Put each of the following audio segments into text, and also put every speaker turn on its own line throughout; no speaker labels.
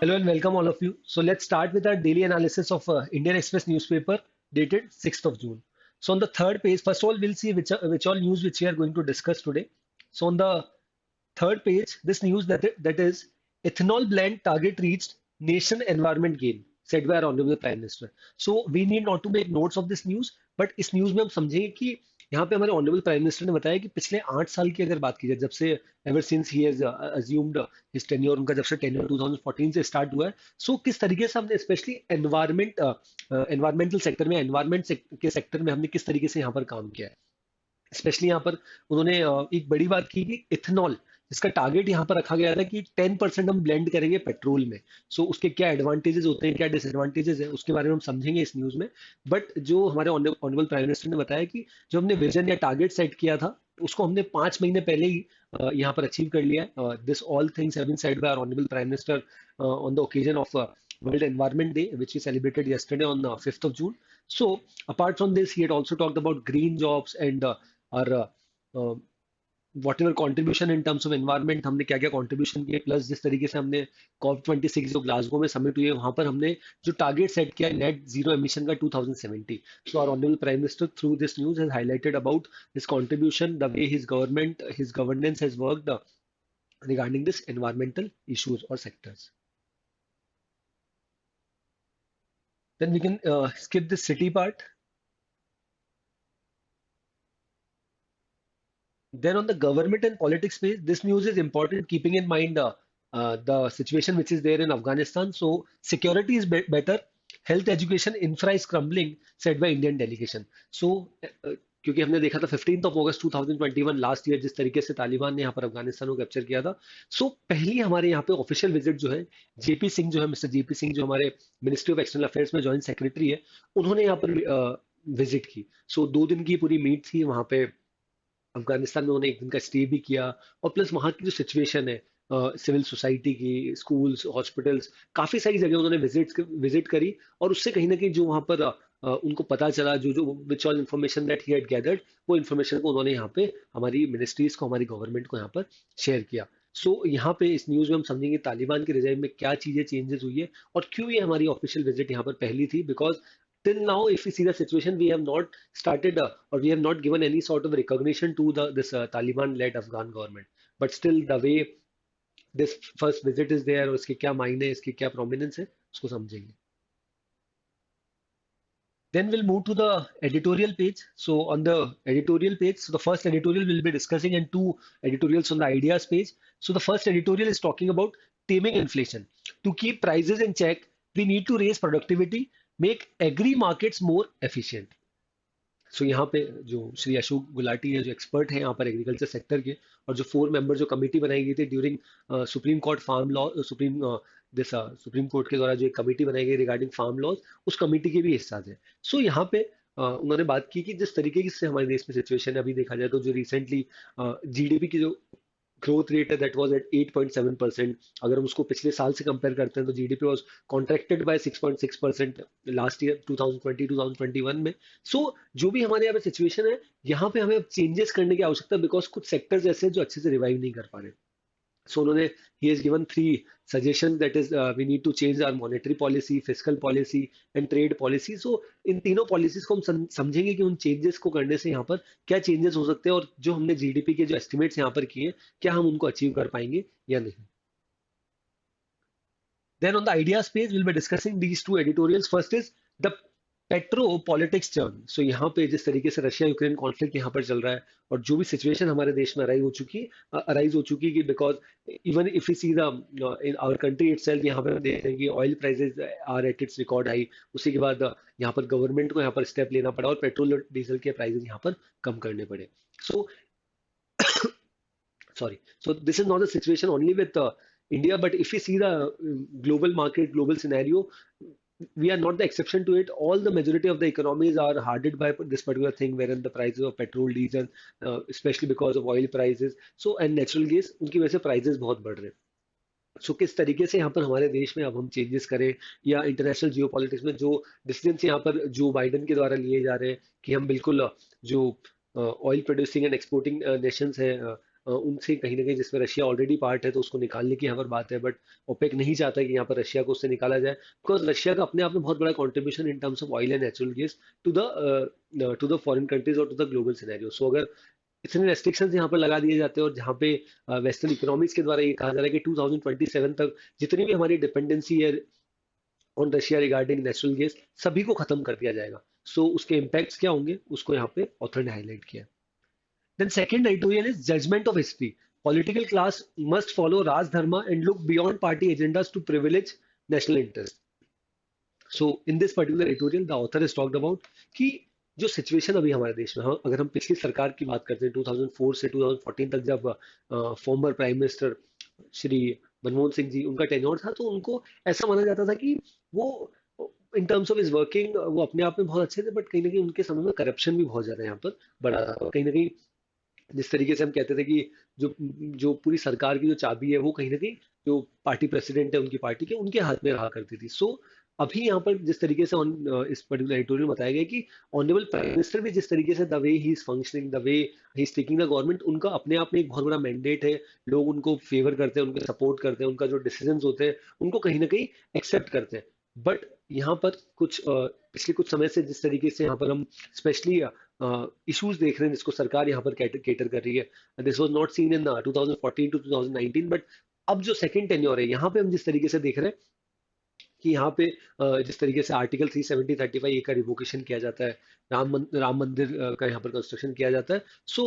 Hello and welcome all of you. So let's start with our daily analysis of Indian Express newspaper dated 6th of June. So on the third page, first of all, we'll see which all news which we are going to discuss today. So on the third page, this news that is ethanol blend target reached, nation environment gain, said by our Honorable Prime Minister. So we need not to make notes of this news, but इस news में हम समझेंगे कि यहाँ पे हमारे honourable prime minister ने बताया कि पिछले 8 साल की अगर बात की जाए, जब से ever since he has assumed his tenure, उनका जब से टेन्योर 2014 से स्टार्ट हुआ है, सो किस तरीके से हमने स्पेशली एनवायरमेंटल सेक्टर में, एनवायरमेंट के सेक्टर में हमने किस तरीके से यहाँ पर काम किया है। स्पेशली यहाँ पर उन्होंने एक बड़ी बात की कि इथेनॉल, जिसका टारगेट यहाँ पर रखा गया था कि 10% हम ब्लेंड करेंगे पेट्रोल में। सो उसके क्या एडवांटेजेस होते हैं, क्या डिसएडवांटेजेस है, उसके बारे में हम समझेंगे इस न्यूज में। बट जो हमारे ऑनरेबल प्राइम मिनिस्टर ने बताया कि जो हमने विजन या टारगेट सेट किया था, उसको हमने 5 महीने पहले ही यहाँ पर अचीव कर लिया है। This all things have been said by our honourable prime minister on the occasion of World Environment Day, which we celebrated yesterday on 5th of June. So, apart from this, he had also talked about green jobs and our uh, whatever contribution in terms of environment, हमने क्या क्या contribution किए, plus जिस तरीके से हमने COP26 जो Glasgow में समिट हुई है, वहां पर हमने जो टारगेट सेट किया है नेट जीरो एमिशन का 2070. So our honorable prime minister through this news has highlighted about his contribution, the way his government, his governance has worked regarding this environmental issues or sectors. Then we can skip the city part. Then on the government and politics space, this news is important, keeping in mind the situation which is there in Afghanistan. So security is better, health education infra is crumbling, said by Indian delegation. So क्योंकि हमने देखा था 15th of August 2021 last year जिस तरीके से तालिबान ने यहाँ पर अफगानिस्तान को कैप्चर किया था। सो पहली हमारे यहाँ पे ऑफिशियल विजिट जो है जेपी सिंह, जो है मिस्टर जेपी सिंह, जो हमारे मिनिस्ट्री ऑफ एक्सटर्नल अफेयर्स में जॉइंट सेक्रेटरी है, उन्होंने यहाँ पर विजिट की। सो 2 दिन की पूरी मीट थी वहाँ पे। अफगानिस्तान में उन्होंने एक दिन का स्टे भी किया, और प्लस वहाँ की जो सिचुएशन है सिविल सोसाइटी की, स्कूल्स, हॉस्पिटल्स, काफी सारी जगह उन्होंने विजिट करी, और उससे कहीं ना कहीं जो वहाँ पर उनको पता चला, जो जो which all information that he had gathered, वो इन्फॉर्मेशन को उन्होंने यहाँ पे हमारी मिनिस्ट्रीज को, हमारी गवर्नमेंट को यहाँ पर शेयर किया। सो यहाँ पे इस न्यूज में हम समझेंगे तालिबान के रिजाइम में क्या चीजें चेंजेस हुई है, और क्यों ये हमारी ऑफिशियल विजिट यहाँ पर पहली थी। Because till now, if we see the situation, we have not started or we have not given any sort of recognition to this Taliban-led Afghan government. But still, the way this first visit is there, और इसके क्या मायने, इसकी क्या prominence है, उसको समझेंगे। Then we'll move to the editorial page. So on the editorial page, so the first editorial we'll be discussing, and two editorials on the ideas page. So the first editorial is talking about taming inflation. To keep prices in check, we need to raise productivity, make agri markets more efficient. सो यहाँ पे जो श्री अशोक गुलाटी है, जो expert है यहाँ पर agriculture sector के, और जो 4 मेंबर जो कमेटी बनाई गई थी during supreme court farm law, supreme court के द्वारा जो एक कमेटी बनाई गई रिगार्डिंग फार्म लॉज, उस कमेटी के भी हिस्सा थे। सो यहाँ पे उन्होंने बात की कि जिस तरीके से हमारे देश में सिचुएशन है, अभी देखा जाए तो जो रिसेंटली जीडीपी की जो ग्रोथ रेट है दैट वाज एट 8.7%। अगर हम उसको पिछले साल से कंपेयर करते हैं तो GDP was contracted by 6.6% last year 2020-2021 में। सो जो भी हमारे यहाँ पे सिचुएशन है, यहाँ पे हमें चेंजेस करने की आवश्यकता है, बिकॉज कुछ सेक्टर्स ऐसे हैं जो अच्छे से रिवाइव नहीं कर पा रहे। So उन्होंने he has given 3 suggestions, that is we need to change our monetary policy, fiscal policy and trade policy. So इन तीनों पॉलिसीज को हम समझेंगे कि उन चेंजेस को करने से यहाँ पर क्या चेंजेस हो सकते हैं, और जो हमने जीडीपी के जो एस्टिमेट्स यहाँ पर किए, क्या हम उनको अचीव कर पाएंगे या नहीं। Then on the ideas page, we'll be discussing these two editorials. First is the petro politics turn. So यहाँ पे जिस तरीके से रशिया यूक्रेन कॉन्फ्लिक्ट यहाँ पर चल रहा है, और जो भी सिचुएशन हमारे देश में अराइज हो चुकी कि because even if you see the in our country itself, यहाँ पे हम देख रहे हैं कि oil prices are at its record high. उसी के बाद यहाँ पर गवर्नमेंट को यहाँ पर स्टेप लेना पड़ा, और पेट्रोल और डीजल के प्राइसेस यहाँ पर कम करने पड़े। सो sorry, so this is not the situation only with India, but if we see the global market, global scenario, we are not the exception to it. All the majority of the economies are hardened by this particular thing, wherein the prices of petrol, diesel, especially because of oil prices, so and natural gas, उनकी वजह से prices बहुत बढ़ रहे हैं। सो किस तरीके से यहाँ पर हमारे देश में अब हम चेंजेस करें, या इंटरनेशनल जियो पॉलिटिक्स में जो डिसीजन यहाँ पर जो बाइडन के द्वारा लिए जा रहे हैं कि हम बिल्कुल जो oil producing and exporting Nations हैं, उनसे कहीं ना कहीं, जिसमें रशिया ऑलरेडी पार्ट है, तो उसको निकालने की यहाँ पर बात है, बट ओपेक नहीं चाहता कि यहाँ पर रशिया को उससे निकाला जाए, बिकॉज रशिया का अपने आप में बहुत बड़ा contribution in terms of oil and natural gas to the foreign countries और to the global scenario. So अगर इतने रेस्ट्रिक्शंस यहाँ पर लगा दिए जाते हैं, और जहाँ पे वेस्टर्न इकोनॉमीज के द्वारा ये कहा जा रहा है कि 2027 तक जितनी भी हमारी डिपेंडेंसी है on Russia regarding natural gas, सभी को खत्म कर दिया जाएगा। सो उसके इम्पैक्ट्स क्या होंगे, उसको यहाँ पे ऑथर ने हाईलाइट किया। Then second editorial is judgment of history. Political class must follow Raj Dharma and look beyond party agendas to privilege national interest. So in this particular editorial, the author has talked about कि जो situation अभी हमारे देश में, हाँ, अगर हम पिछली सरकार की बात करते हैं 2004 से 2014 तक, जब former prime minister Shri Manmohan Singh ji, उनका टेन्योर था, तो उनको ऐसा माना जाता था कि वो इन टर्म्स ऑफ इज वर्किंग वो अपने आप में बहुत अच्छे थे, बट कहीं ना कहीं उनके समय में करप्शन भी बहुत ज्यादा यहाँ पर बढ़ा था। और कहीं ना कहीं जिस तरीके से हम कहते थे कि जो जो पूरी सरकार की जो चाबी है, वो कहीं ना कहीं जो पार्टी प्रेसिडेंट है उनकी पार्टी के, उनके हाथ में रहा करती थी। सो अभी यहाँ पर जिस तरीके से इस पर्टिकुलर एडिटोरियल बताया गया कि ऑनरेबल प्राइम मिनिस्टर भी जिस तरीके से the way he is functioning, the way he is taking the government, उनका अपने आप में एक बहुत बड़ा मैंडेट है। लोग उनको फेवर करते हैं, उनको सपोर्ट करते हैं, उनका जो डिसीजंस होते हैं उनको कहीं ना कहीं एक्सेप्ट करते हैं। बट यहाँ पर कुछ पिछले कुछ समय से जिस तरीके से यहाँ पर हम स्पेशली इश्यूज देख रहे हैं जिसको सरकार यहाँ पर केटर कर रही है, this was not seen in 2014 to 2019, but अब जो सेकंड टेन्योर है, यहाँ पे हम जिस तरीके से देख रहे हैं कि यहाँ पे जिस तरीके से आर्टिकल 370 35 ए का रिवोकेशन किया जाता है, राम मंदिर का यहाँ पर कंस्ट्रक्शन किया जाता है। सो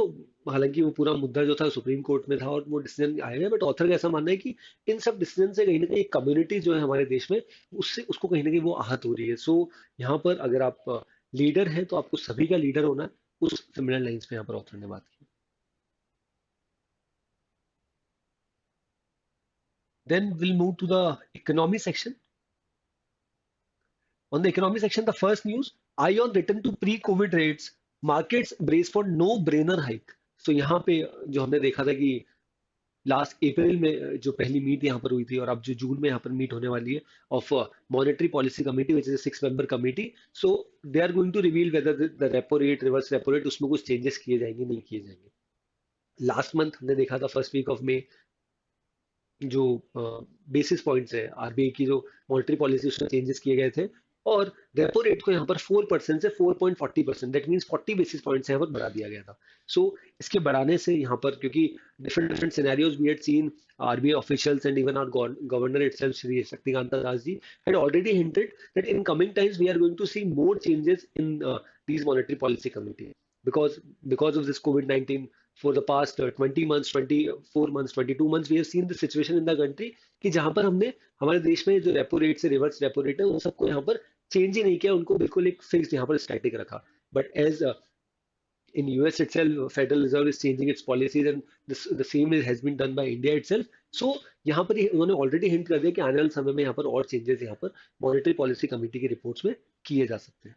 हालांकि वो पूरा मुद्दा जो था सुप्रीम कोर्ट में था और वो डिसीजन आए हैं, बट ऑथर का ऐसा मानना है कि इन सब डिसीजन से कहीं ना कहीं कम्युनिटी जो है हमारे देश में, उससे उसको कहीं ना कहीं वो आहत हो रही है। सो यहाँ पर अगर आप लीडर हैं तो आपको सभी का लीडर होना है, उस सिमिलर लाइंस पे यहाँ पर ऑथर ने बात की। Then will move to the economy section. On the economy section, the first news, ION return to pre-COVID rates, markets brace for no-brainer hike. So यहाँ पे जो हमने देखा था कि लास्ट अप्रैल में जो पहली मीट यहाँ पर हुई थी, और अब जो जून में यहाँ पर मीट होने वाली है of monetary policy committee, which is 6 member committee. So they are going to reveal whether the repo rate, reverse repo rate, उसमें कुछ चेंजेस किए जाएंगे नहीं किए जाएंगे। लास्ट मंथ हमने देखा था फर्स्ट वीक ऑफ मई, जो बेसिस पॉइंट्स है आरबीआई की जो मॉनेटरी पॉलिसी, उसमें चेंजेस किए गए थे, और रेपो रेट को यहाँ पर 4% से 4.40%, दैट मीन्स 40 बेसिस पॉइंट्स यहाँ पर बढ़ा दिया गया था। सो इसके बढ़ाने से यहाँ पर, क्योंकि different different scenarios we had seen, RBI officials and even our governor itself Shri Shaktikanta Das ji had already hinted that in coming times we are going to see more changes in these monetary policy committee, because because of this COVID-19, for the past 20 months, 24 months, 22 months, we have seen the situation in the country कि जहां पर हमने हमारे देश में जो repo rate से reverse repo rate है, उन सबको यहाँ पर चेंज ही नहीं किया, उनको बिल्कुल एक फिक्स यहाँ पर स्टैटिक रखा। But as in US itself, Federal Reserve is changing its policies, and the same has been done by India itself. So यहाँ पर उन्होंने ऑलरेडी हिंट कर दिया कि आने वाले समय में यहाँ पर और चेंजेस यहाँ पर मॉनेटरी पॉलिसी कमेटी की रिपोर्ट्स में किए जा सकते हैं।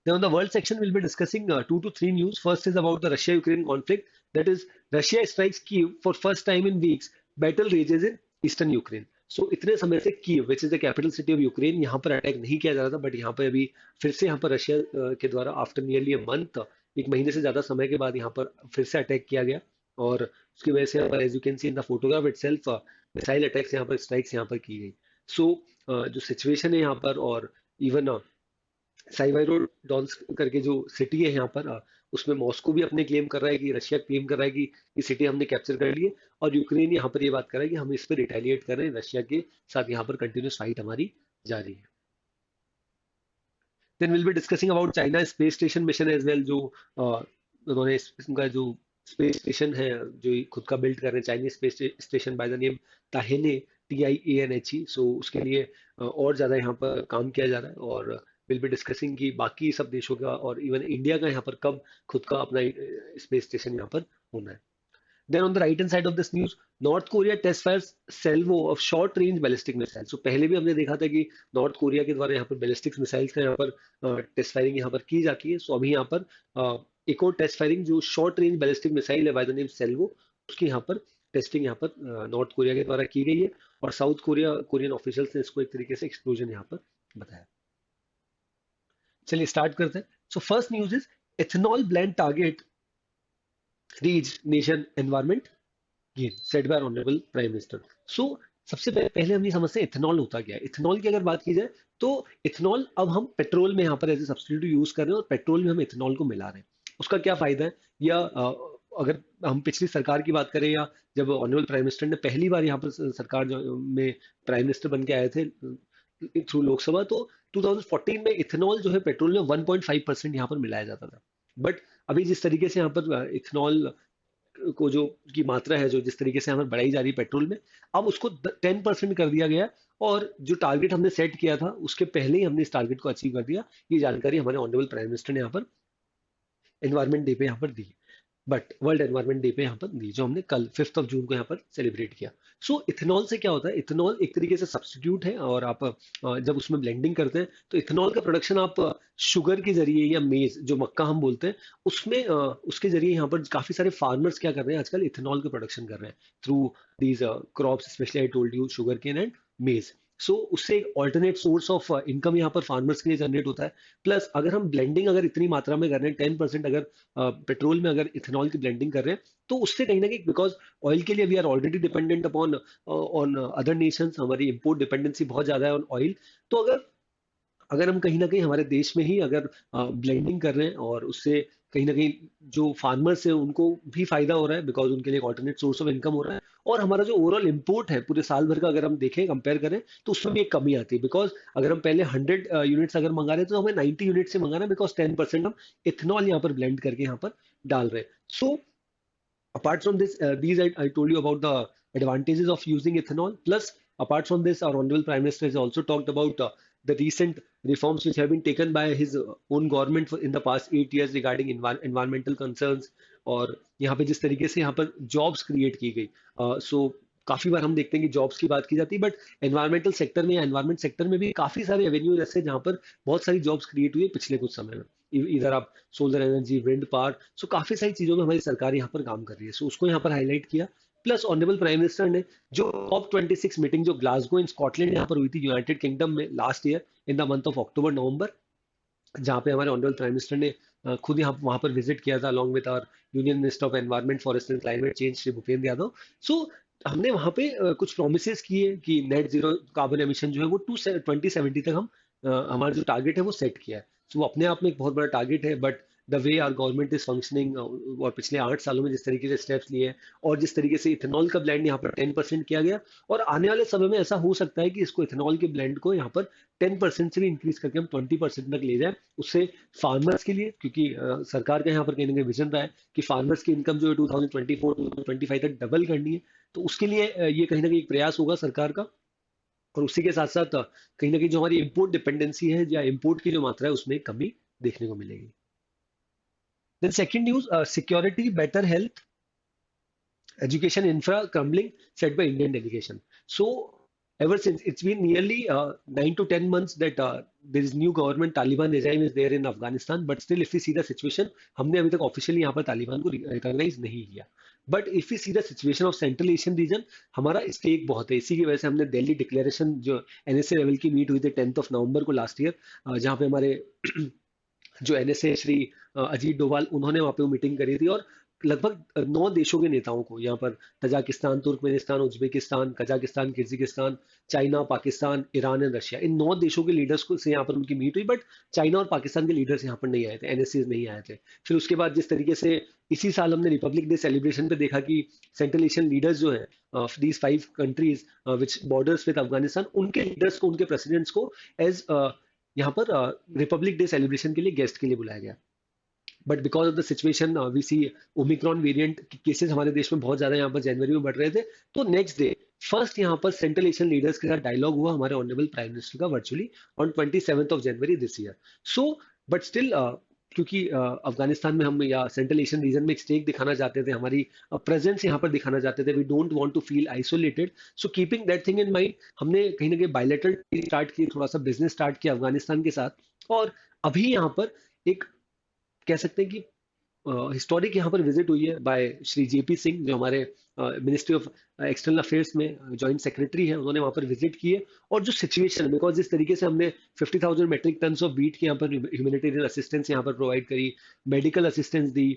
Then on the world section, we'll be discussing 2 to 3 news. First is about the Russia-Ukraine conflict. That is, Russia strikes Kyiv for first time in weeks. Battle rages in eastern Ukraine. So इतने समय से Kyiv, which is the capital city of Ukraine, यहाँ पर attack नहीं किया जा रहा था, बट यहाँ पर अभी फिर से यहाँ पर रशिया के द्वारा आफ्टर नियरली अ मंथ, एक महीने से ज्यादा समय के बाद यहाँ पर फिर से अटैक किया गया। और उसकी वजह से यहाँ पर as you can see in the photograph itself, missile attacks यहाँ पर, स्ट्राइक्स यहाँ पर की गई। सो जो सिचुएशन है यहाँ पर, और इवन साइवाइरोडॉन्स करके जो सिटी है यहाँ पर, उसमें मॉस्को भी अपने क्लेम कर रहा है कि, रशिया क्लेम कर रहा है कि ये सिटी हमने कैप्चर कर ली है, और यूक्रेन यहाँ पर ये बात कर रहा है कि हम इस पर रिटेलिएट कर रहे हैं, रशिया के साथ यहाँ पर कंटिन्यूस फाइट हमारी जारी है। Then will be discussing about China space station mission as well, जो उन्होंने उनका जो स्पेस स्टेशन है जो खुद का बिल्ड कर रहे हैं, Chinese space station by the name Tianhe, TIANHE। So उसके लिए और ज्यादा यहाँ पर काम किया जा रहा है, और विल बी डिस्कसिंग कि बाकी सब देशों का और इवन इंडिया का यहाँ पर कब खुद का अपना स्पेस स्टेशन यहाँ पर होना है। Then on the right hand side of this news, North Korea test fires salvo of short range ballistic missiles. So पहले भी हमने देखा था कि नॉर्थ कोरिया के द्वारा यहाँ पर बैलिस्टिक मिसाइल्स का यहाँ पर टेस्ट फायरिंग यहाँ पर की जाती है। सो अभी यहाँ पर एक और टेस्ट फायरिंग जो शॉर्ट रेंज बैलिस्टिक मिसाइल है बाय द नेम सेल्वो, उसकी यहाँ पर टेस्टिंग यहाँ पर नॉर्थ कोरिया के द्वारा की गई है, और साउथ कोरियन ऑफिशियल्स ने इसको एक तरीके से एक्सप्लोजन यहाँ पर बताया। चलिए स्टार्ट करते हैं। So first news is, ethanol blend target reach nation environment gain set by honourable prime minister. So सबसे पहले हम ये समझते हैं इथेनॉल होता क्या है। इथेनॉल की अगर बात की जाए तो इथेनॉल अब हम पेट्रोल में यहाँ पर एज ए सब्स्टिट्यूट यूज कर रहे हैं और पेट्रोल में हम इथेनॉल को मिला रहे हैं। उसका क्या फायदा है, या अगर हम पिछली सरकार की बात करें, या जब ऑनरेबल प्राइम मिनिस्टर ने पहली बार यहाँ पर सरकार में प्राइम मिनिस्टर बन के आए थे थ्रू लोकसभा, तो 2014 में इथेनॉल जो है पेट्रोल में 1.5% यहाँ पर मिलाया जाता था। बट अभी जिस तरीके से यहाँ पर इथेनॉल को जो की मात्रा है, जो जिस तरीके से हमें बढ़ाई जा रही है पेट्रोल में, अब उसको 10% कर दिया गया। और जो टारगेट हमने सेट किया था उसके पहले ही हमने इस टारगेट को अचीव कर दिया। ये जानकारी हमारे ऑनरेबल प्राइम मिनिस्टर ने यहाँ पर एनवायरमेंट डे पे यहाँ पर दी, बट वर्ल्ड एनवायरमेंट डे पे यहाँ पर दी, जो हमने कल 5 जून को यहाँ पर सेलिब्रेट किया। सो इथेनॉल से क्या होता है, इथेनॉल एक तरीके से सब्स्टिट्यूट है, और आप जब उसमें ब्लेंडिंग करते हैं तो इथेनॉल का प्रोडक्शन आप शुगर के जरिए या मेज जो मक्का हम बोलते हैं उसमें उसके जरिए यहाँ पर काफी सारे फार्मर्स क्या कर रहे हैं आजकल, इथेनॉल का प्रोडक्शन कर रहे हैं through these crops, specially I told you sugar cane and maize. So उससे एक ऑल्टरनेट सोर्स ऑफ इनकम यहाँ पर फार्मर्स के लिए जनरेट होता है। प्लस अगर हम ब्लेंडिंग अगर इतनी मात्रा में कर रहे हैं, 10% अगर पेट्रोल में अगर इथेनॉल की ब्लेंडिंग कर रहे हैं, तो उससे कहीं ना कहीं, बिकॉज ऑयल के लिए we are already dependent upon on other nations, हमारी इंपोर्ट डिपेंडेंसी बहुत ज्यादा है ऑन ऑयल। तो अगर अगर हम कहीं ना कहीं हमारे देश में ही अगर ब्लेंडिंग कर रहे हैं, और उससे कहीं ना कहीं जो फार्मर्स है उनको भी फायदा हो रहा है, बिकॉज उनके लिए एक ऑल्टरनेट सोर्स ऑफ इनकम हो रहा है। और हमारा जो ओवरऑल इंपोर्ट है पूरे साल भर का अगर हम देखें कंपेयर करें, तो उसमें भी एक कमी आती है, बिकॉज अगर हम पहले 100 यूनिट्स अगर मंगा रहे हैं तो हमें 90 यूनिट से मंगाना है, बिकॉज 10% हम इथेनॉल यहाँ पर ब्लेंड करके यहाँ पर डाल रहे हैं। सो apart from this, I told you about the advantages of using ethanol. Plus, apart from this, our Honorable Prime Minister has also talked about the recent reforms which have been taken by his own government in the past 8 years regarding environmental concerns, और यहाँ पे जिस तरीके से यहाँ पर jobs create की गई। सो काफी बार हम देखते हैं कि जॉब्स की बात की जाती है, बट एनवायरमेंटल सेक्टर में या एनवायरमेंट सेक्टर में भी काफी सारे एवेन्यूज ऐसे जहाँ पर बहुत सारी जॉब्स क्रिएट हुई है पिछले कुछ समय में। इधर आप सोलर एनर्जी, विंड पावर, सो काफी सारी चीजों में हमारी सरकार यहाँ पर काम कर रही है। सो उसको यहाँ पर हाईलाइट किया। प्लस ऑनरेबल प्राइम मिनिस्टर ने जो COP26 मीटिंग जो ग्लासगो इन स्कॉटलैंड यहाँ पर हुई थी यूनाइटेड किंगडम में last year in the month of October November, जहाँ पे हमारे ऑनरेबल प्राइम मिनिस्टर ने खुद यहाँ वहां पर विजिट किया था along with our union minister of environment, forest and climate change Shri Bhupendra Yadav. So हमने वहां पे कुछ प्रोमिस किए कि नेट जीरो कार्बन एमिशन जो है वो 2070 तक हम हमारा जो टारगेट है वो सेट किया है। सो वो अपने आप में एक बहुत बड़ा टारगेट है, but the way our government is functioning, और पिछले 8 सालों में जिस तरीके से स्टेप्स लिए हैं, और जिस तरीके से इथेनॉल का ब्लेंड यहाँ पर 10% किया गया, और आने वाले समय में ऐसा हो सकता है कि इसको इथेनॉल के ब्लेंड को यहाँ पर 10% से भी इंक्रीज करके हम 20% तक ले जाए। उससे फार्मर्स के लिए, क्योंकि सरकार का यहाँ पर कहीं ना कहीं विजन रहा है कि फार्मर्स की इनकम जो है 2024-2025 तक डबल करनी है, तो उसके लिए ये कहीं ना कहीं एक प्रयास होगा सरकार का। और उसी के साथ साथ कहीं ना कहीं जो हमारी इम्पोर्ट डिपेंडेंसी है या इम्पोर्ट की जो मात्रा है उसमें कमी देखने को मिलेगी। Then second news, security, better health, education infra crumbling, said by Indian delegation. So ever since it's been nearly 9 to 10 months that there is new government, Taliban regime is there in Afghanistan, but still if we see the situation, हमने अभी तक officially यहाँ पर तालिबान को recognize नहीं किया। But if we see the situation of central Asian region, हमारा stake बहुत है। इसी की वजह से हमने दिल्ली डिक्लेरेशन जो NSA लेवल की मीट हुई थी 10 नवंबर को लास्ट ईयर, जहाँ पे हमारे जो NSA श्री अजीत डोभाल उन्होंने वहाँ पे वो मीटिंग करी थी, और लगभग 9 देशों के नेताओं को यहाँ पर, Tajikistan, Turkmenistan, Uzbekistan, Kazakhstan, Kyrgyzstan, China, Pakistan, Iran and Russia, इन 9 देशों के लीडर्स को से यहाँ पर उनकी मीट हुई। बट चाइना और पाकिस्तान के लीडर्स यहाँ पर नहीं आए थे, NSA नहीं आए थे। फिर उसके बाद जिस तरीके से इसी साल हमने रिपब्लिक डे सेलिब्रेशन पे देखा कि सेंट्रल एशियन लीडर्स जो है these 5 countries which borders with Afghanistan, उनके लीडर्स को, उनके प्रेसिडेंट्स को एज यहाँ पर रिपब्लिक डे सेलिब्रेशन के लिए गेस्ट के लिए बुलाया गया। But because of the situation we see omicron variant cases हमारे देश में बहुत ज्यादा यहाँ पर जनवरी में बढ़ रहे थे, तो नेक्स्ट डे फर्स्ट यहाँ पर सेंट्रल एशियन लीडर्स के साथ डायलॉग हुआ हमारे ऑनरेबल प्राइम मिनिस्टर का virtually on 27 January this year. So but still क्योंकि अफगानिस्तान में हम या सेंट्रल एशियन रीजन में एक स्टेक दिखाना चाहते थे, हमारी प्रेजेंस यहाँ पर दिखाना चाहते थे, we don't want to feel isolated. So keeping that thing in mind, हमने कहीं ना कहीं बायलैटरल स्टार्ट की, थोड़ा सा बिजनेस स्टार्ट किया अफगानिस्तान के साथ। और अभी यहाँ पर एक कह सकते हैं कि हिस्टोरिक यहाँ पर विजिट हुई है बाय श्री JP सिंह, जो हमारे मिनिस्ट्री ऑफ एक्सटर्नल अफेयर्स में जॉइंट सेक्रेटरी है, उन्होंने वहाँ पर विजिट किए। और जो सिचुएशन, बिकॉज जिस तरीके से हमने 50,000 मेट्रिक टन ऑफ वीट की यहाँ पर ह्यूमैनिटेरियन असिस्टेंस यहाँ पर प्रोवाइड करी, मेडिकल असिस्टेंस दी,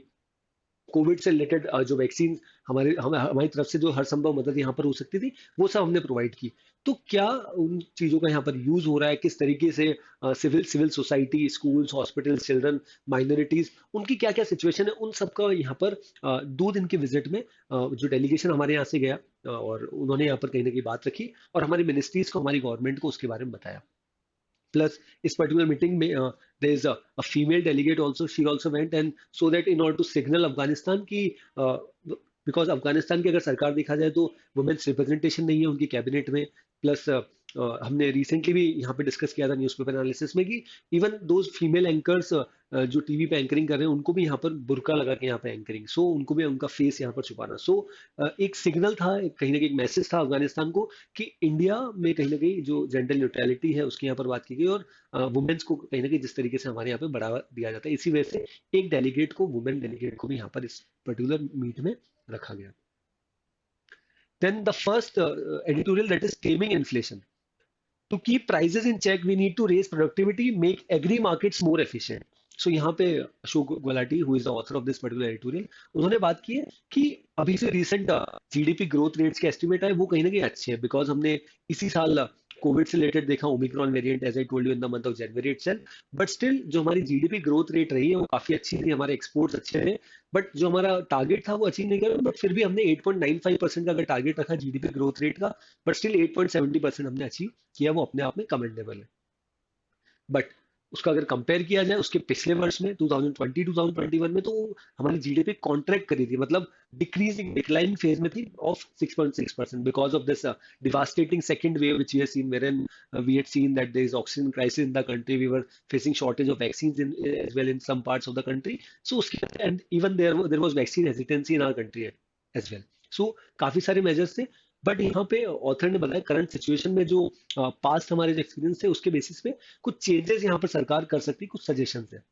कोविड से रिलेटेड जो वैक्सीन हमारी तरफ से जो हर संभव मदद यहाँ पर हो सकती थी वो सब हमने प्रोवाइड की। तो क्या उन चीजों का यहाँ पर यूज हो रहा है, किस तरीके से civil civil society, schools, hospitals, children, minorities, उनकी क्या क्या सिचुएशन है, उन सबका यहाँ पर 2 दिन के विजिट में जो डेलीगेशन हमारे यहाँ से गया और उन्होंने यहाँ पर कहीं ना कहीं बात रखी और हमारी मिनिस्ट्रीज को, हमारी गवर्नमेंट को उसके बारे में बताया। Plus, इस particular meeting में there is a female delegate also. She also went, and so that in order to signal Afghanistan की बिकॉज अफगानिस्तान की अगर सरकार देखा जाए तो वुमेन्स रिप्रेजेंटेशन नहीं है उनकी कैबिनेट में। प्लस हमने रिसेंटली भी यहाँ पे डिस्कस किया था न्यूज़पेपर एनालिसिस में कि इवन दोज फीमेल एंकर्स जो टीवी पे एंकरिंग कर रहे हैं उनको भी यहाँ पर बुर्का लगा के यहाँ पे एंकरिंग, सो उनको भी उनका फेस यहाँ पर छुपाना। सो एक सिग्नल था, कहीं ना कहीं एक मैसेज था अफगानिस्तान को कि इंडिया में कहीं ना कहीं जो जेंडर न्यूट्रलिटी है उसकी यहाँ पर बात की गई और वुमेन्स को कहीं ना कहीं जिस तरीके से हमारे यहाँ पे बढ़ावा दिया जाता है, इसी वजह से एक डेलीगेट को, वुमेन डेलीगेट को भी यहाँ पर इस पर्टिकुलर मीट में रखा गया। Then the first editorial, that is taming inflation. To keep prices in check, we need to raise productivity, make agri markets more efficient. So यहाँ पे Ashok Gulati, who is the author of this particular editorial, उन्होंने बात की है कि अभी से recent GDP growth rates के एस्टिमेट आए वो कहीं ना कहीं अच्छे हैं, बिकॉज हमने इसी साल कोविड से रिलेटेड देखा omicron variant, as I told you in the month of January itself. But still जो हमारी जीडीपी ग्रोथ रेट रही है वो काफी अच्छी थी, हमारे एक्सपोर्ट्स अच्छे रहे, बट जो हमारा टारगेट था वो अचीव नहीं किया। बट फिर भी हमने 8.95% का अगर टारगेट रखा जीडीपी ग्रोथ रेट का, बट स्टिल 8.70% हमने अचीव किया, वो अपने आप में कमेंडेबल है। बट उसका अगर कंपेयर किया जाए उसके पिछले वर्ष में 2020-2021 में, तो हमारी जीडीपी कॉन्ट्रैक्ट करी थी, मतलब डिक्रीजिंग डिक्लाइनिंग फेज में थी of 6.6% because of this devastating second wave which we have seen, wherein we had seen that there is oxygen crisis in the country, we were facing shortage of vaccines as well in some parts of the country. So उसके, and even there was vaccine hesitancy in our country as well. So काफी सारे measures थे, but यहाँ पे author ने बताया current situation में जो पास्ट हमारे जो एक्सपीरियंस है उसके बेसिस पे कुछ चेंजेस यहाँ पर सरकार कर सकती है, कुछ सजेशन है।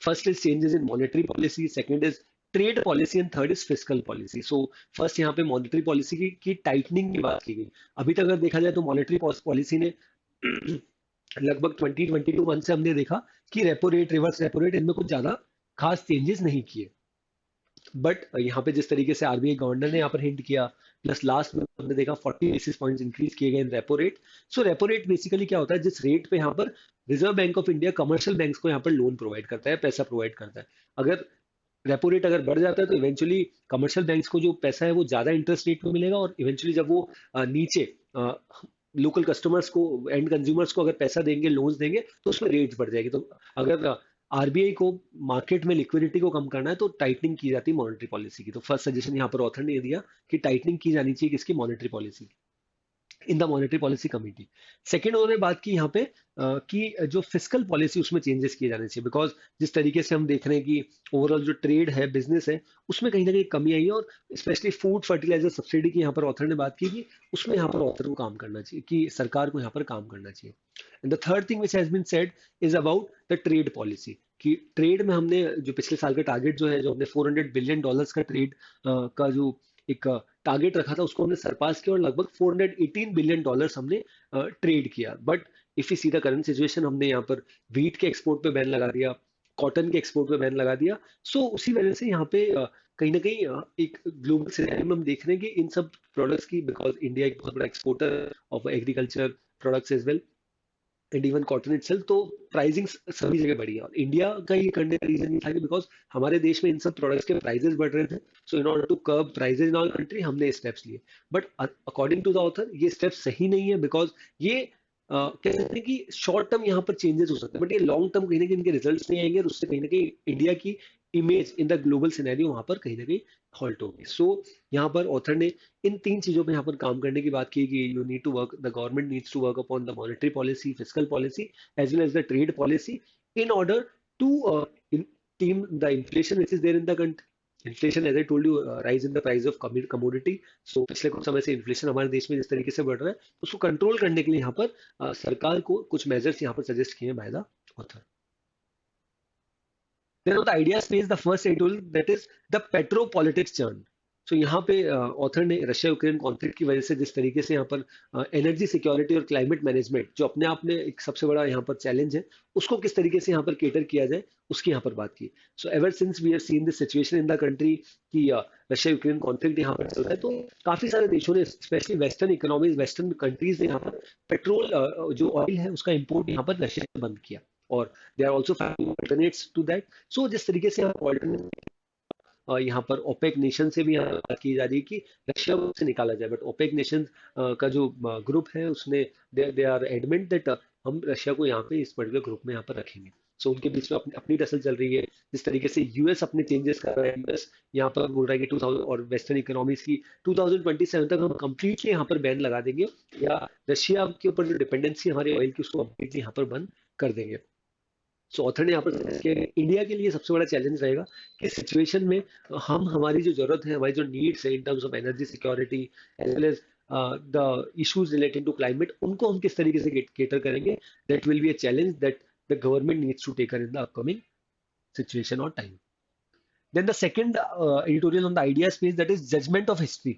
First is changes in monetary policy, second is trade policy and third is fiscal policy. So first यहाँ पे मॉनेटरी पॉलिसी की टाइटनिंग की बात की गई। अभी तक अगर देखा जाए तो मॉनेटरी पॉलिसी ने लगभग 2021 से हमने देखा कि repo rate, reverse repo rate, इनमें कुछ ज्यादा खास चेंजेस नहीं किए। बट यहाँ पे जिस तरीके से आरबीआई गवर्नर ने यहाँ पर हिंट किया, प्लस लास्ट में हमने देखा 40 बेसिस पॉइंट्स इंक्रीज किए गए in repo rate. So repo rate basically क्या होता है, जिस रेट पे यहाँ पर reserve bank of India commercial banks को यहाँ पर लोन प्रोवाइड करता है, पैसा प्रोवाइड करता है। अगर रेपो रेट अगर बढ़ जाता है तो इवेंचुअली कमर्शियल बैंक्स को जो पैसा है वो ज्यादा इंटरेस्ट रेट में मिलेगा, और इवेंचुअली जब वो नीचे लोकल कस्टमर्स को, एंड कंज्यूमर्स को अगर पैसा देंगे, लोन्स देंगे, तो उसमें रेट्स बढ़ जाएगी। तो अगर आरबीआई को मार्केट में लिक्विडिटी को कम करना है तो टाइटनिंग की जाती है मॉनेटरी पॉलिसी की। तो फर्स्ट सजेशन यहाँ पर ऑथर ने दिया कि टाइटनिंग की जानी चाहिए किसकी, monetary policy, in the monetary policy committee. Second उन्होंने बात की यहाँ पे कि जो फिस्कल पॉलिसी उसमें चेंजेस किए जाने चाहिए, बिकॉज जिस तरीके से हम देख रहे हैं कि ओवरऑल जो ट्रेड है, बिजनेस है, उसमें कहीं ना कहीं कमी आई है, और स्पेशली फूड फर्टिलाइजर सब्सिडी की यहाँ पर ऑथर ने बात की कि उसमें यहाँ पर ऑथर को काम करना चाहिए, कि सरकार को यहाँ पर काम करना चाहिए। And the third thing which has been said is about the trade policy, कि ट्रेड में हमने जो पिछले साल का टारगेट जो है, जो हमने $400 बिलियन का ट्रेड का जो एक टारगेट रखा था, उसको हमने सरपास किया और लगभग $418 बिलियन हमने ट्रेड किया। But if you see the current situation, हमने यहाँ पर व्हीट के एक्सपोर्ट पे बैन लगा दिया, कॉटन के एक्सपोर्ट पे बैन लगा दिया। सो उसी वजह से यहाँ पे कहीं ना कहीं एक ग्लोबल सिनेरियो में हम देख रहे हैं कि इन सब प्रोडक्ट्स की, बिकॉज इंडिया एक बहुत बड़ा exporter of agriculture products as well and even cotton itself, तो प्राइसिंग सभी जगह बढ़ी है। और इंडिया का ये करने का रीजन ये था कि बिकॉज हमारे देश में इन सब प्रोडक्ट्स के प्राइसेस बढ़ रहे थे, so in order to curb prices in our country हमने स्टेप्स लिए। But according to the author ये स्टेप्स सही नहीं है, बिकॉज ये कह सकते हैं कि शॉर्ट टर्म यहाँ पर चेंजेस हो सकते हैं, बट ये लॉन्ग टर्म कहीं ना कहीं इनके रिजल्ट्स नहीं आएंगे, और उससे कहीं ना कहीं इंडिया की image in the global scenario वहां पर कहीं ना कहीं हॉल्ट होगी। सो यहाँ पर ऑथर ने इन तीन चीजों पे यहाँ पर काम करने की बात की कि you need to work, the government needs to work upon the monetary policy, fiscal policy, as well as the trade policy, in order to tame the inflation which is there in the country. Inflation, as I told you, rise in the price of commodity. So पिछले कुछ समय से inflation हमारे देश में जिस तरीके से बढ़ रहा है, उसको कंट्रोल करने के लिए यहाँ पर सरकार को कुछ मेजर्स यहाँ पर सजेस्ट किए by the author. Then on the idea space, the first I told, that is the petropolitics churn. सो यहाँ पे ऑथर ने रशिया यूक्रेन कॉन्फ्लिक्ट की वजह से जिस तरीके से यहाँ पर एनर्जी सिक्योरिटी और क्लाइमेट मैनेजमेंट जो अपने आप में एक सबसे बड़ा यहाँ पर चैलेंज है, उसको किस तरीके से यहाँ पर केटर किया जाए, उसकी यहाँ पर बात की। So ever since we have seen this situation in the country कि रशिया यूक्रेन कॉन्फ्लिक्ट यहाँ पर चल रहा है, तो काफी सारे देशों ने, specially western economies, western countries ने यहाँ पर पेट्रोल जो ऑयल है उसका इम्पोर्ट यहाँ पर रशिया से बंद किया, और they are also finding alternates to that. So जिस तरीके से यहाँ ऑल्टरनेट यहाँ पर ओपेक नेशन से भी यहाँ बात की जा रही है कि रशिया को से निकाला जाए, बट ओपेक नेशन का जो ग्रुप है उसने दे आर एडमेंट दैट हम रशिया को यहाँ पे इस पर्टिकुलर ग्रुप में यहाँ पर रखेंगे। सो उनके बीच में अपनी अपनी टसल चल रही है। जिस तरीके से यूएस अपने चेंजेस कर रहा है, यूएस यहाँ पर बोल रहा है कि 2000 और वेस्टर्न इकोनॉमीज की 2027 तक हम कंप्लीटली यहाँ पर बैन लगा देंगे, या रशिया के ऊपर जो डिपेंडेंसी हमारे ऑयल की उसको कंप्लीटली यहाँ पर बंद कर देंगे। सो ऑथर ने यहाँ पर suggest किया कि इंडिया के लिए सबसे बड़ा चैलेंज रहेगा कि सिचुएशन में हम हमारी जो जरूरत है, हमारी जो नीड्स है in terms of energy security as well as the issues relating to climate, उनको हम किस तरीके से केटर करेंगे। That will be a challenge that the government needs to tackle in the upcoming situation और time. Then the second editorial on the idea space, that is judgment of history.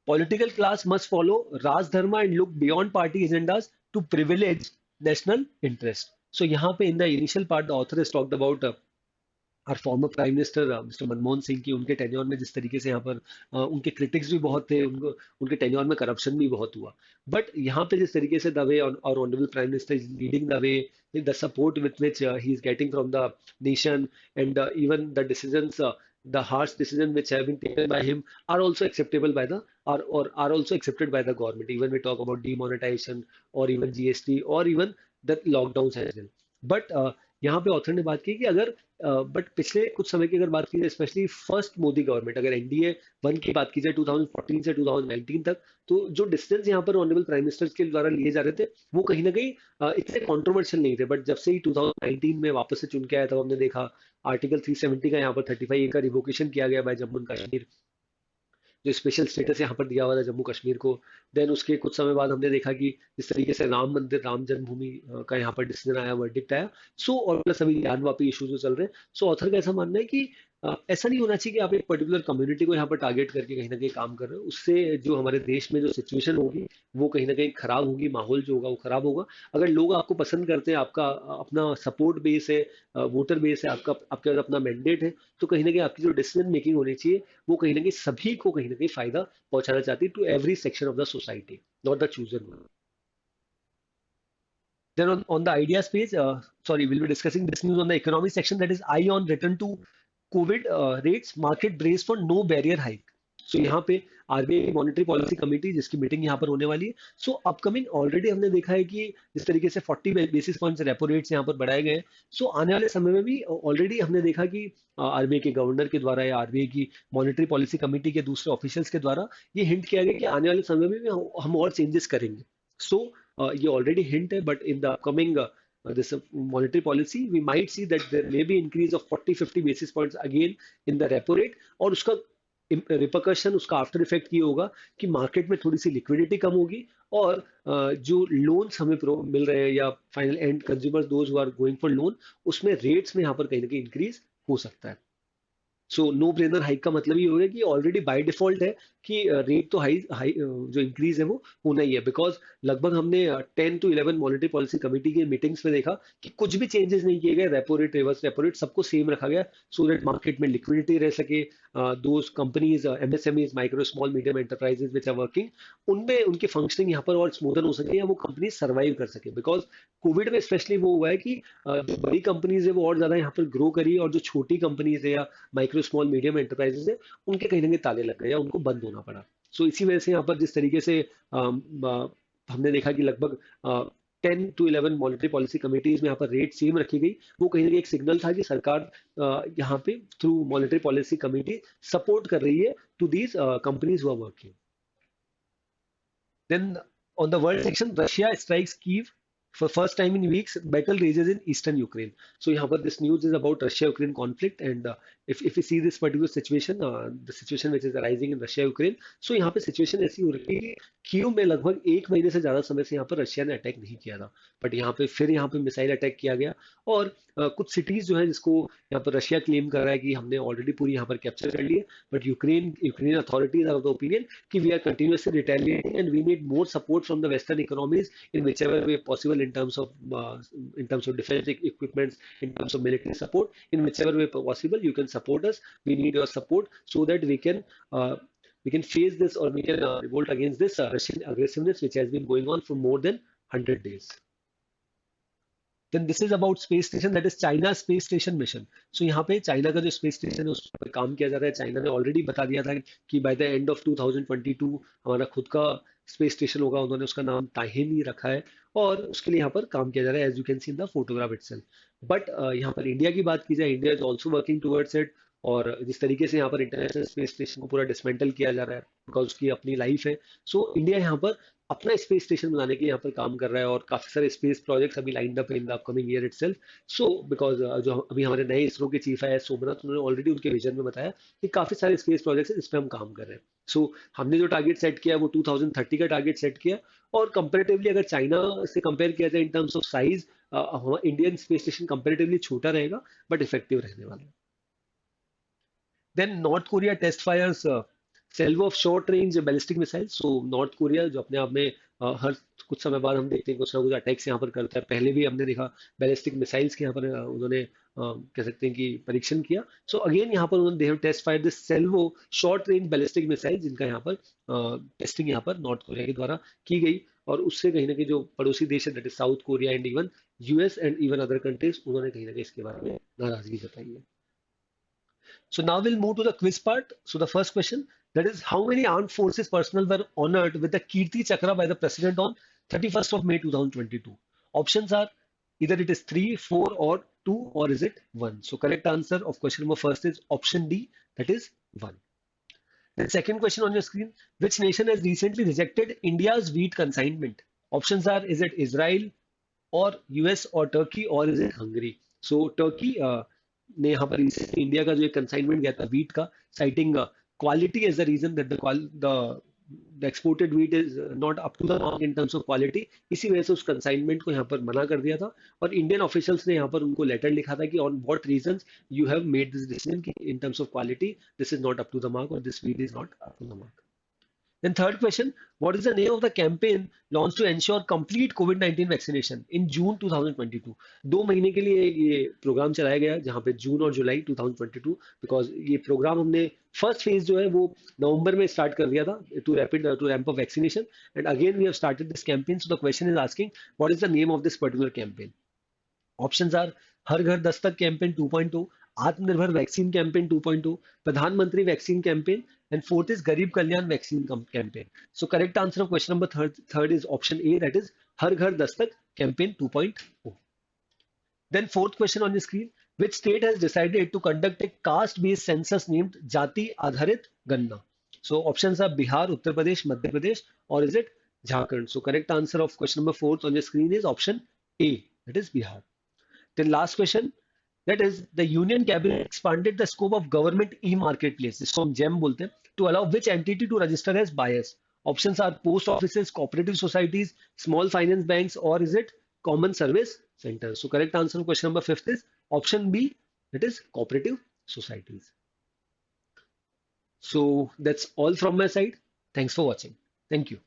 Political class must follow Raj Dharma and look beyond party agendas to privilege national interest. So यहाँ पे in the initial part, the author has talked about our former Prime Minister Mr. Manmohan Singh की उनके tenure में जिस तरीके से यहाँ पर उनके क्रिटिक्स भी बहुत थे, उनको उनके टेन्योर में करप्शन भी बहुत हुआ। बट यहाँ पे जिस तरीके से द वे और honourable prime minister is leading the way, the support with which he is getting from the nation, and even the decisions, the harsh decisions which have been taken by him are also acceptable by the or are also accepted by the government. Even we talk about demonetization or even GST or even the lockdowns as well. But यहाँ पे author ने बात की कि अगर but पिछले कुछ समय की अगर बात की जाए, स्पेशली फर्स्ट मोदी गवर्नमेंट, अगर एनडीए वन की बात की जाए 2014 से 2019 तक, तो जो डिसीजंस यहाँ पर ऑनरेबल प्राइम मिनिस्टर के द्वारा लिए जा रहे थे वो कहीं ना कहीं इतने कंट्रोवर्शियल नहीं थे। बट जब से ही 2019 में वापस से चुन के आया, तब हमने देखा आर्टिकल 370 का यहाँ पर 35A का रिवोकेशन किया गया बाय जम्मू एंड कश्मीर, जो स्पेशल स्टेटस यहाँ पर दिया हुआ था जम्मू कश्मीर को। देन उसके कुछ समय बाद हमने देखा कि जिस तरीके से राम मंदिर, राम जन्मभूमि का यहाँ पर डिसीजन आया, वर्डिक्ट आया। सो और प्लस अभी ज्ञानवापी इशू जो चल रहे हैं। सो ऑथर का ऐसा मानना है कि ऐसा नहीं होना चाहिए कि आप एक पर्टिकुलर कम्युनिटी को यहाँ पर टारगेट करके कहीं ना कहीं काम कर रहे हो, उससे जो हमारे देश में जो सिचुएशन होगी वो कहीं ना कहीं खराब होगी, माहौल जो होगा वो खराब होगा। अगर लोग आपको पसंद करते हैं, आपका अपना सपोर्ट बेस है, वोटर बेस है, आपका आपके पास अपना मैंडेट है, तो कहीं ना कहीं आपकी जो डिसीजन मेकिंग होनी चाहिए वो कहीं ना कहीं सभी को कहीं ना कहीं फायदा पहुंचाना चाहती है, to every section of the society, not the chooser one. Then on the ideas page, sorry, we'll be discussing this news on the economy section, that is ION return to COVID rates, market brace for no barrier hike. So यहाँ पे RBI monetary policy committee जिसकी meeting यहाँ पर होने वाली है। सो upcoming already हमने देखा है कि जिस तरीके से 40 बेसिस पॉइंट्स रेपो रेट्स यहाँ पर बढ़ाए गए हैं। सो आने वाले समय में भी ऑलरेडी हमने देखा कि आरबीआई के गवर्नर के द्वारा या आरबीआई की मॉनेटरी पॉलिसी कमेटी के दूसरे ऑफिशियल्स के द्वारा ये हिंट किया गया कि आने वाले समय में भी हम और चेंजेस करेंगे। सो ये ऑलरेडी हिंट है, but in the upcoming this monetary policy we might see that there may be increase of 40-50 basis points again in the repo rate, और उसका रिपरकशन, उसका आफ्टर इफेक्ट ये होगा कि मार्केट में थोड़ी सी लिक्विडिटी कम होगी, और जो लोन्स हमें मिल रहे हैं या final end consumers those who are going for loan, उसमें रेट्स में यहाँ पर कहीं ना कहीं इंक्रीज हो सकता है। सो नो ब्रेनर हाइक का मतलब ये हो गया कि ऑलरेडी बाय डिफॉल्ट है कि रेट तो हाई हाई जो इंक्रीज है वो होना ही है, बिकॉज लगभग हमने 10 to 11 मॉनेटरी पॉलिसी कमेटी के मीटिंग्स में देखा कि कुछ भी चेंजेस नहीं किए गए, repo rate, reverse repo rate सबको सेम रखा गया, सो दैट मार्केट में लिक्विडिटी रह सके। Those companies, MSMEs, micro small medium enterprises which are working, उनमें उनकी फंक्शनिंग यहाँ पर और स्मूथन हो सके, या वो कंपनी सर्वाइव कर सके। बिकॉज कोविड में स्पेशली वो हुआ है कि जो बड़ी कंपनीज है वो और ज्यादा यहाँ पर ग्रो करी, और जो छोटी कंपनीज है या माइक्रो स्मॉल मीडियम एंटरप्राइजेस है उनके कहीं ना कहीं ताले लग गए या उनको बंद होना पड़ा। सो इसी वजह से यहाँ पर जिस तरीके से हमने देखा कि लगभग 10 to 11 मॉनेटरी पॉलिसी कमेटीज में यहाँ पर रेट सेम रखी गई, वो कहीं ना कहीं एक सिग्नल था कि सरकार यहाँ पे through monetary policy committee support कर रही है to these companies who are working. Then on the world section, Russia strikes Kyiv for first time in weeks, battle rages in eastern Ukraine. So यहाँ पर this news is about Russia-Ukraine conflict, and if we see this particular situation, the situation which is arising in Russia-Ukraine, so यहाँ पे situation ऐसी हो रही है कि Kyiv में लगभग 1 महीने से ज्यादा समय से यहाँ पर रशिया ने अटैक नहीं किया था, बट यहाँ पे फिर यहाँ पे मिसाइल अटैक किया गया। और कुछ सिटीज जो है जिसको यहाँ पर रशिया क्लेम कर रहा है कि हमने ऑलरेडी पूरी यहाँ पर कैप्चर कर ली है, but Ukraine authorities are of the opinion कि we are continuously retaliating and we need more support from the western economies in which ever way possible in terms of defense equipments, in terms of military support, in whichever way possible, you can support us. We need your support so that we can face this, or we can revolt against this Russian aggressiveness which has been going on for more than 100 days. Then this is about space station, that is China space station mission. So यहाँ पे China का जो space station है उस पर काम किया जा रहा है। चाइना ने ऑलरेडी बता दिया था कि बाय द एंड ऑफ 2022 हमारा खुद का स्पेस स्टेशन होगा। उन्होंने उसका नाम ताहिन ही रखा है और उसके लिए यहाँ पर काम किया जा रहा है, as you can see in the photograph itself. But यहाँ पर इंडिया की बात की जाए, India is also working towards it. और जिस तरीके से यहाँ पर इंटरनेशनल स्पेस स्टेशन को पूरा डिसमेंटल किया जा रहा है, बिकॉज उसकी अपनी लाइफ है। सो इंडिया यहाँ पर अपना स्पेस स्टेशन बनाने के यहाँ पर काम कर रहा है और काफी सारे स्पेस प्रोजेक्ट्स अभी lined up in the upcoming year itself. So because जो अभी हमारे नए इसरो के चीफ है सोमनाथ, उन्होंने ऑलरेडी उनके विजन में बताया कि काफी सारे स्पेस प्रोजेक्ट्स हैं जिस पे हम काम कर रहे हैं। सो हमने जो टारगेट सेट किया वो 2030 का टारगेट सेट किया। और कंपेरेटिवली अगर चाइना से कंपेयर किया जाए in terms of size, Indian space station comparatively छोटा रहेगा बट इफेक्टिव रहने वाला है। Then North Korea test fires salvo of short range ballistic missile. So North Korea जो अपने आप में हर कुछ समय बाद हम देखते हैं कुछ ना कुछ अटैक्स यहाँ पर करता है। पहले भी हमने देखा बैलिस्टिक मिसाइल्स के यहाँ पर उन्होंने कह सकते हैं कि परीक्षण किया। सो अगेन यहाँ पर उन्होंने they have test fire this salvo short range ballistic missile, जिनका यहाँ पर टेस्टिंग यहाँ पर नॉर्थ कोरिया के द्वारा की गई। और उससे कहीं ना कहीं जो पड़ोसी देश है that is south Korea and even US and even other countries, उन्होंने कहीं ना कहीं इसके बारे में नाराजगी जताई है। So now we'll move to the quiz part. So the first question, that is, how many armed forces personnel were honored with the Kirti Chakra by the president on 31st of May 2022? Options are either it is 3, 4 or 2, or is it 1? So correct answer of question number first is option D, that is 1. Then second question on your screen, which nation has recently rejected India's wheat consignment? Options are, is it Israel or US or Turkey or is it Hungary? So Turkey ने यहाँ पर India का जो एक consignment गया था wheat का, citing quality as the reason that the exported wheat is not up to the mark in terms of quality. इसी वजह से उस कंसाइनमेंट को यहाँ पर मना कर दिया था। और इंडियन ऑफिशियल्स ने यहाँ पर उनको लेटर लिखा था कि on what reasons you have made this decision कि in terms of quality this is not up to the mark और this wheat is not up to the mark. Then third question, what is the name of the campaign launched to ensure complete COVID-19 vaccination in June 2022? 2 महीने के लिए ये programme चलाया गया जहाँ पे June और जुलाई 2022, बिकॉज ये प्रोग्राम हमने फर्स्ट फेज जो है वो नवंबर में स्टार्ट कर दिया था to ramp up vaccination, and again we have started this campaign. So the question is asking what is the name of this particular campaign? Options are Har Ghar Dastak campaign 2.0, Atmanirbhar vaccine campaign 2.0, Pradhanmantri vaccine campaign, and fourth is Garib Kalyan vaccine campaign. So correct answer of question number third is option A, that is Har Ghar Dastak campaign 2.0. Then fourth question on the screen, which state has decided to conduct a caste-based census named Jati Adharit Ganna? So options are Bihar, Uttar Pradesh, Madhya Pradesh, or is it Jharkhand? So correct answer of question number fourth on the screen is option A, that is Bihar. Then last question, that is the Union Cabinet expanded the scope of government e-marketplace, जिसको हम GEM बोलते हैं, to allow which entity to register as buyers? Options are post offices, cooperative societies, small finance banks, or is it common service centers? So correct answer to question number fifth is option B, that is cooperative societies. So that's all from my side. Thanks for watching. Thank you.